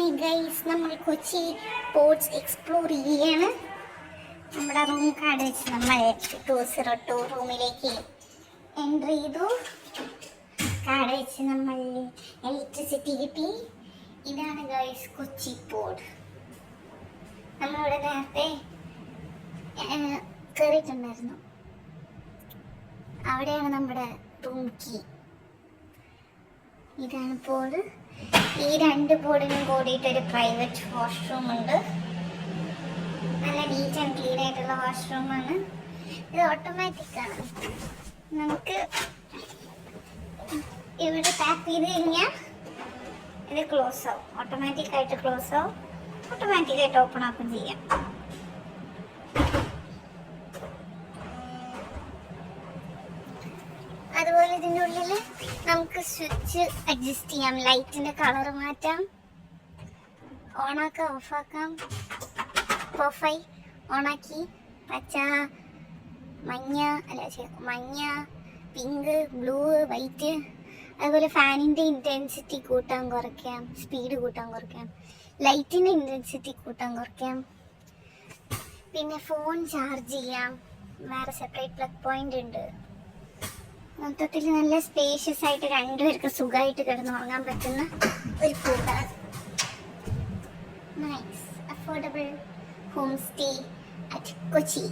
Hi guys, നമ്മൾ Kochi ports explore ചെയ്യാണ്. നമ്മുടെ റൂം കാർഡ് വെച്ച് നമ്മൾ 202 റൂമിലേക്ക് എൻട്രി ചെയ്തു. കാർഡ് വെച്ച് നമ്മൾ ഇലക്ട്രിസിറ്റി കിട്ടി. ഇതാണ് ഗൈസ് കൊച്ചി പോർട്ട്. നമ്മളിവിടെ നേരത്തെ കയറിയിട്ടുണ്ടായിരുന്നു. അവിടെയാണ് നമ്മുടെ റൂം കീ. ഇതാണ് പോഡ്. ഈ 2 പോഡിനും കൂടിയിട്ട് ഒരു പ്രൈവറ്റ് വാഷ്റൂം ഉണ്ട്. നല്ല നീറ്റ് ആൻഡ് ക്ലീൻ ആയിട്ടുള്ള വാഷ്റൂമാണ്. ഇത് ഓട്ടോമാറ്റിക് ആണ്. നമുക്ക് ഇവിടെ ടാപ്പ് ചെയ്ത് കഴിഞ്ഞാൽ ഇത് ക്ലോസ് ആവും. ഓട്ടോമാറ്റിക് ആയിട്ട് ക്ലോസ് ആവും. ഓട്ടോമാറ്റിക് ആയിട്ട് ഓപ്പൺ ആക്കും ചെയ്യാം. അതുപോലെ ഇതിൻ്റെ ഉള്ളിൽ നമുക്ക് സ്വിച്ച് അഡ്ജസ്റ്റ് ചെയ്യാം. ലൈറ്റിൻ്റെ കളർ മാറ്റാം, ഓണാക്കാം, ഓഫാക്കാം. ഓഫായി ഓണാക്കി പച്ച, മഞ്ഞ, പിങ്ക്, ബ്ലൂ, വൈറ്റ്. അതുപോലെ ഫാനിൻ്റെ ഇൻറ്റൻസിറ്റി കൂട്ടാൻ കുറയ്ക്കാം, സ്പീഡ് കൂട്ടാൻ കുറയ്ക്കാം, ലൈറ്റിൻ്റെ ഇൻറ്റൻസിറ്റി കൂട്ടാൻ കുറയ്ക്കാം. പിന്നെ ഫോൺ ചാർജ് ചെയ്യാം. വേറെ സെപ്പറേറ്റ് പ്ലഗ് പോയിന്റ് ഉണ്ട്. മൊത്തത്തിൽ നല്ല സ്പേഷ്യസ് ആയിട്ട് 2 പേർക്ക് സുഖമായിട്ട് കിടന്നുറങ്ങാൻ പറ്റുന്ന ഒരു കൂടാണ്. Nice affordable home stay at Kochi.